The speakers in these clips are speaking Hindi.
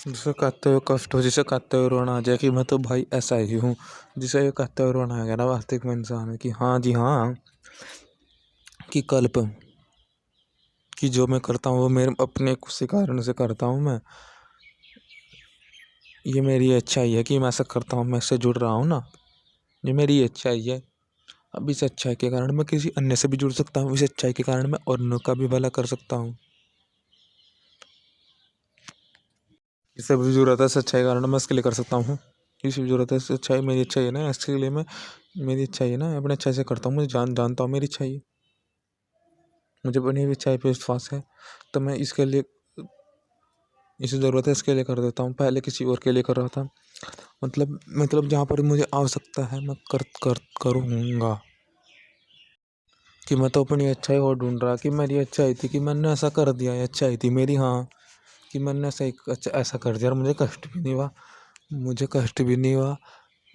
जिसे कहते हुए कष्ट हो, जिसे कहते हुए रोना आ जाए कि मैं तो भाई ऐसा ही हूँ। जिसे ये कहते हुए रोना आ गया ना वास्तविक में इंसान है कि हाँ जी हाँ, कि कल्प कि जो मैं करता हूँ वो मेरे अपने किसी कारण से करता हूँ मैं। ये मेरी अच्छाई है कि मैं ऐसा करता हूँ, मैं इससे जुड़ रहा हूँ ना, ये मेरी अच्छाई है। अब इस अच्छाई के कारण मैं किसी अन्य से भी जुड़ सकता हूँ, इस अच्छाई के कारण मैं अन्यों का भी भला कर सकता हूँ। इससे भी जरूरत है सच्चाई के कारण मैं इसके लिए कर सकता हूँ। इसी भी जरूरत है सच्चाई, मेरी अच्छाई है ना, इसके लिए मैं, मेरी अच्छाई है ना, अपने अच्छाई से करता हूँ। मुझे जानता हूँ मेरी अच्छाई है, मुझे अपनी भी अच्छाई पे विश्वास है, तो मैं इसके लिए, इसे ज़रूरत है इसके लिए कर देता हूँ। पहले किसी और के लिए कर रहा था, मतलब जहाँ पर मुझे आवश्यकता है मैं करूँगा। कि मैं तो अपनी अच्छाई और ढूंढ रहा कि मेरी अच्छाई थी कि मैंने ऐसा कर दिया, ये अच्छाई थी मेरी हाँ, कि मैंने ऐसा कर दिया और मुझे कष्ट भी नहीं हुआ, मुझे कष्ट भी नहीं हुआ,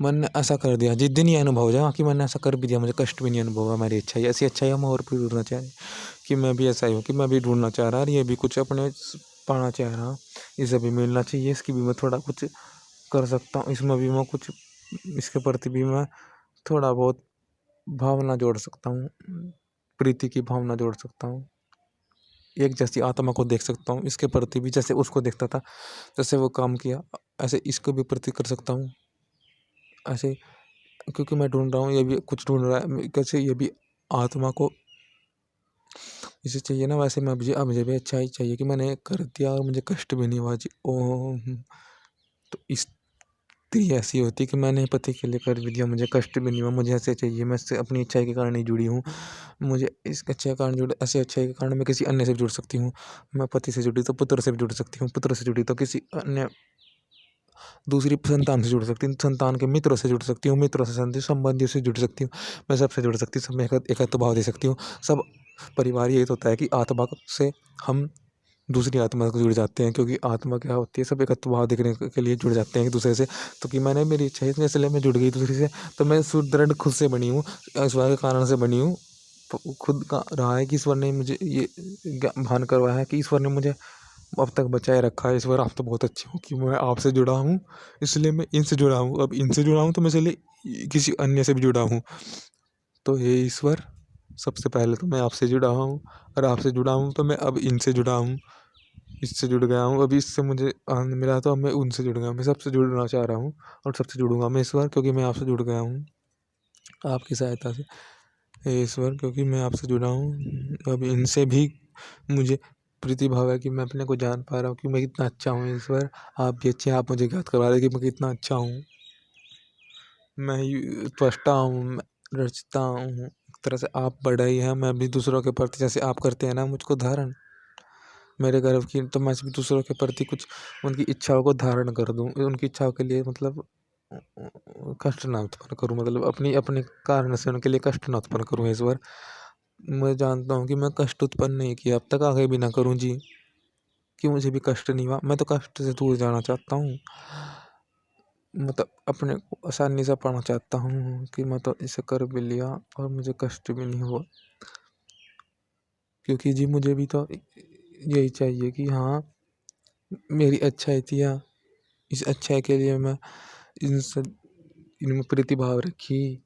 मैंने ऐसा कर दिया। जिस दिन ये अनुभव हो जाए कि मैंने ऐसा कर भी दिया, मुझे कष्ट भी नहीं अनुभव हुआ, मेरी अच्छाई ऐसी अच्छाई हम और भी ढूंढना चाहिए कि मैं भी ऐसा ही हूँ कि मैं भी ढूंढना चाह रहा और ये भी कुछ अपने पाना चाह रहा, इसे भी मिलना चाहिए, इसकी भी मैं थोड़ा कुछ कर सकता हूँ, इसमें भी मैं कुछ, इसके प्रति भी मैं थोड़ा बहुत भावना जोड़ सकता हूँ, प्रीति की भावना जोड़ सकता हूँ, एक जैसी आत्मा को देख सकता हूँ इसके प्रति भी, जैसे उसको देखता था, जैसे वो काम किया ऐसे इसको भी प्रति कर सकता हूँ ऐसे। क्योंकि मैं ढूंढ रहा हूँ, ये भी कुछ ढूंढ रहा है, कैसे ये भी आत्मा को इसे चाहिए ना, वैसे मैं मुझे भी अच्छा ही चाहिए कि मैंने कर दिया और मुझे कष्ट भी नहीं हुआ जी। ओम। तो स्त्री ऐसी होती कि मैंने पति के लिए कर भी दिया, मुझे कष्ट भी नहीं हुआ, मुझे ऐसे चाहिए, मैं इससे अपनी अच्छाई के कारण ही जुड़ी हूँ, मुझे इस अच्छाई के कारण जुड़, ऐसे अच्छाई के कारण मैं किसी अन्य से भी जुड़ सकती हूँ। मैं पति से जुड़ी तो पुत्र से भी जुड़ सकती हूँ, पुत्र से जुड़ी तो किसी अन्य दूसरी संतान से जुड़ सकती हूँ, संतान के मित्रों से जुड़ सकती हूँ, मित्रों से संबंधियों से जुड़ सकती हूँ, मैं सबसे जुड़ सकती हूँ, सब में एकत्व भाव दे सकती हूँ। सब परिवार यही तो होता है कि आत्मा से हम दूसरी आत्मा से जुड़ जाते हैं, क्योंकि आत्मा क्या होती है, सब एकत्व भाव देखने के लिए जुड़ जाते हैं एक दूसरे से। तो कि मैंने मेरी इच्छा है इसलिए मैं जुड़ गई दूसरी से, तो मैं सुदृढ़ खुद से बनी हूँ, ईश्वर के कारण से बनी हूँ। खुद का रहा है कि ईश्वर ने मुझे ये भान करवाया है कि ईश्वर ने मुझे अब तक बचाए रखा है। ईश्वर आप तो बहुत अच्छे हो कि मैं आपसे जुड़ा हूँ, इसलिए मैं इनसे जुड़ा हूँ, अब इनसे जुड़ा हूँ तो मैं इसलिए किसी अन्य से भी जुड़ा हूँ। तो हे ईश्वर, सबसे पहले तो मैं आपसे जुड़ा हूँ, और आपसे जुड़ा हूँ तो मैं अब इनसे जुड़ा हूँ, इससे जुड़ गया हूँ, अभी इससे मुझे आनंद मिला तो अब मैं उनसे जुड़ गया हूँ, मैं सबसे जुड़ना चाह रहा हूँ और सबसे जुड़ूंगा मैं ईश्वर, क्योंकि मैं आपसे जुड़ गया हूँ आपकी सहायता से। हे ईश्वर, क्योंकि मैं आपसे जुड़ा हूँ अब इनसे भी मुझे प्रीति भाव है कि मैं अपने को जान पा रहा हूँ कि मैं कितना अच्छा हूँ। ईश्वर आप भी अच्छे हैं, आप मुझे ज्ञात करवा रहे कि मैं कितना अच्छा हूँ, मैं ही त्वष्टा हूँ, मैं रचता हूँ। एक तरह से आप बड़ा ही है, मैं भी दूसरों के प्रति जैसे आप करते हैं ना मुझको धारण मेरे गर्व की, तो मैं भी दूसरों के प्रति कुछ उनकी इच्छाओं को धारण कर दूँ, उनकी इच्छाओं के लिए मतलब कष्ट ना उत्पन्न करूँ, मतलब अपनी अपने कारण से उनके लिए कष्ट ना उत्पन्न करूँ। ईश्वर, मैं जानता हूँ कि मैं कष्ट उत्पन्न नहीं किया अब तक, आगे भी ना करूँ जी, कि मुझे भी कष्ट नहीं हुआ, मैं तो कष्ट से दूर जाना चाहता हूँ, मतलब अपने को आसानी से पाना चाहता हूँ कि मैं तो इसे कर भी लिया और मुझे कष्ट भी नहीं हुआ। क्योंकि जी मुझे भी तो यही चाहिए कि हाँ मेरी अच्छाई थी, हाँ इस अच्छाई के लिए मैं इन सब इनमें प्रतिभाव रखी,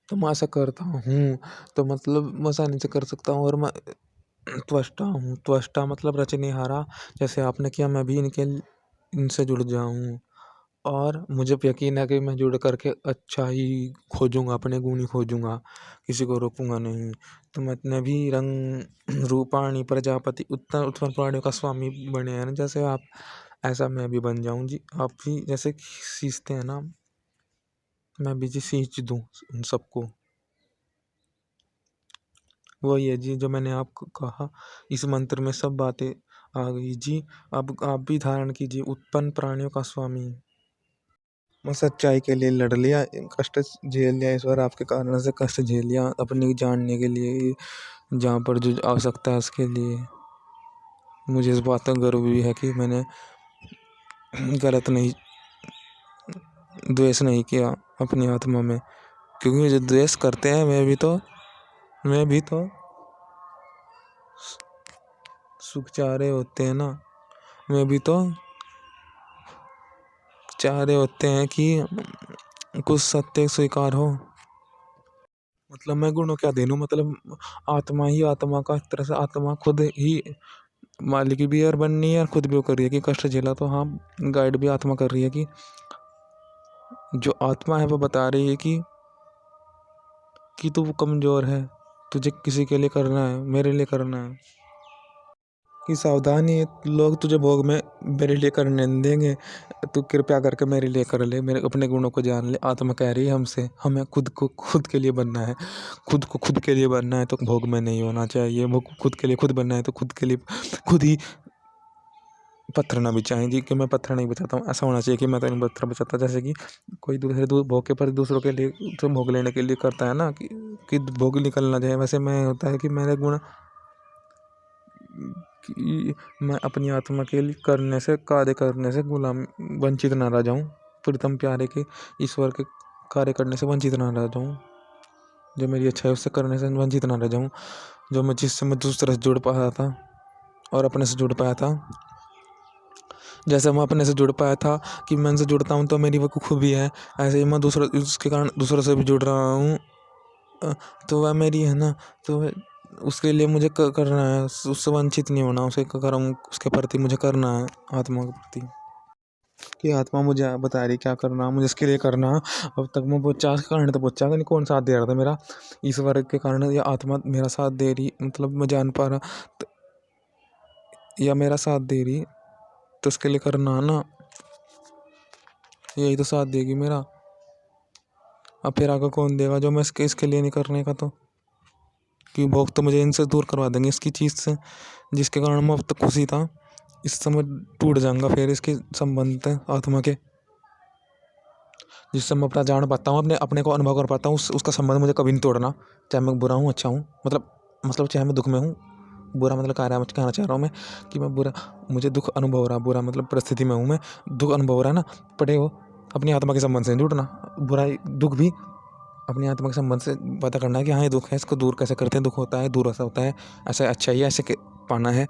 तो मैं ऐसा करता हूँ, तो मतलब मैं आसानी से कर सकता हूँ। और मैं त्वष्टा हूँ, त्वष्टा मतलब रचनेहारा, जैसे आपने किया मैं भी इनसे जुड़ जाऊँ, और मुझे यकीन है कि मैं जुड़ करके अच्छा ही खोजूंगा, अपने गुण ही खोजूंगा, किसी को रोकूंगा नहीं। तो मैं भी रंग रूपाणी प्रजापति उत्तर उत्पन्न प्राणियों का स्वामी बने हैं ना, जैसे आप ऐसा मैं भी बन जाऊं जी, आप भी जैसे सींचते हैं ना, मैं भी जी सींच दूं उन सबको। वही है जी जो मैंने आपको कहा, इस मंत्र में सब बातें आ गई जी। अब आप भी धारण कीजिए, उत्पन्न प्राणियों का स्वामी। मैं सच्चाई के लिए लड़ लिया, कष्ट झेल लिया ईश्वर, आपके कारण से कष्ट झेल लिया अपनी जानने के लिए, जहाँ पर जो आवश्यकता है उसके लिए। मुझे इस बात का गर्व भी है कि मैंने गलत नहीं, द्वेष नहीं किया अपनी आत्मा में, क्योंकि जो द्वेष करते हैं मैं भी तो सुख चाह रहे होते हैं ना, में भी तो चाह रहे होते हैं कि कुछ सत्य स्वीकार हो। मतलब मैं गुणों क्या देनू, मतलब आत्मा ही आत्मा का, एक तरह से आत्मा खुद ही मालिक भी है और बननी है, और खुद भी वो कर रही है कि कष्ट झेला, तो हाँ गाइड भी आत्मा कर रही है कि जो आत्मा है वो बता रही है कि तू कमजोर है, तुझे किसी के लिए करना है, मेरे लिए करना है, कि सावधानी है, लोग तुझे भोग में मेरे लिए करने नहीं देंगे, तू कृपया करके मेरे लिए कर ले, मेरे अपने गुणों को जान ले। आत्मा कह रही है हमसे, हमें खुद को खुद के लिए बनना है, खुद को खुद के लिए बनना है तो भोग में नहीं होना चाहिए, भोग खुद के लिए खुद बनना है तो खुद के लिए खुद ही पत्थर ना बिछाएं जी, कि मैं पत्थर नहीं बचाता हूँ, ऐसा होना चाहिए कि मैं तो नहीं पत्थर बचाता। जैसे कि कोई दूसरे भोग के पर दूसरों के लिए तो भोग लेने के लिए करता है ना, कि भोग निकलना जाए, वैसे मैं होता है कि मेरे गुण कि मैं अपनी आत्मा के लिए करने से, कार्य करने से गुलाम वंचित ना रह जाऊँ, प्रीतम प्यारे के ईश्वर के कार्य करने से वंचित ना रह जाऊँ, जो मेरी इच्छा है उससे करने से वंचित ना रह जाऊँ, जो मैं जिससे मैं दूसरे से जुड़ पाया था और अपने से जुड़ पाया था। जैसे मैं अपने से जुड़ पाया था कि मैं उनसे जुड़ता हूँ तो मेरी वो खूबी है, ऐसे ही मैं दूसरों उसके कारण दूसरों से भी जुड़ रहा हूँ, तो वह मेरी है ना, तो उसके लिए मुझे करना है, उससे वंचित नहीं होना, उसे कर्म उसके प्रति मुझे करना है, आत्मा के प्रति, कि आत्मा मुझे बता रही क्या करना, मुझे इसके लिए करना। अब तक मैं बच्चा के कारण तो बच्चा का नहीं, कौन साथ दे रहा था मेरा, ईश्वर के कारण या आत्मा मेरा साथ दे रही, मतलब मैं जान पा रहा या मेरा साथ दे रही, तो उसके लिए करना है ना, यही तो साथ देगी मेरा। अब फिर आगे कौन देगा जो मैं इसके लिए नहीं करने का, तो कि भोग तो मुझे इनसे दूर करवा देंगे इसकी चीज़ से, जिसके कारण मैं अब तक खुशी था, इस समय टूट जाऊंगा फिर इसके संबंध आत्मा के, जिससे मैं अपना जान पाता हूँ, अपने अपने को अनुभव कर पाता हूँ, उसका संबंध मुझे कभी नहीं तोड़ना, चाहे मैं बुरा हूँ अच्छा हूँ, मतलब चाहे मैं दुख में हूँ, बुरा मतलब कहना चाह रहा हूँ मैं कि मैं बुरा, मुझे दुख अनुभव हो रहा, बुरा मतलब परिस्थिति में हूँ मैं, दुख अनुभव हो रहा है ना, पड़े हो अपनी आत्मा के संबंध से जुड़ना, बुरा दुख भी अपनी आत्मा के संबंध से पता करना है कि हाँ ये दुख है, इसको दूर कैसे करते हैं, दुख होता है दूर ऐसा होता है, ऐसा अच्छा ही है, ऐसे पाना है,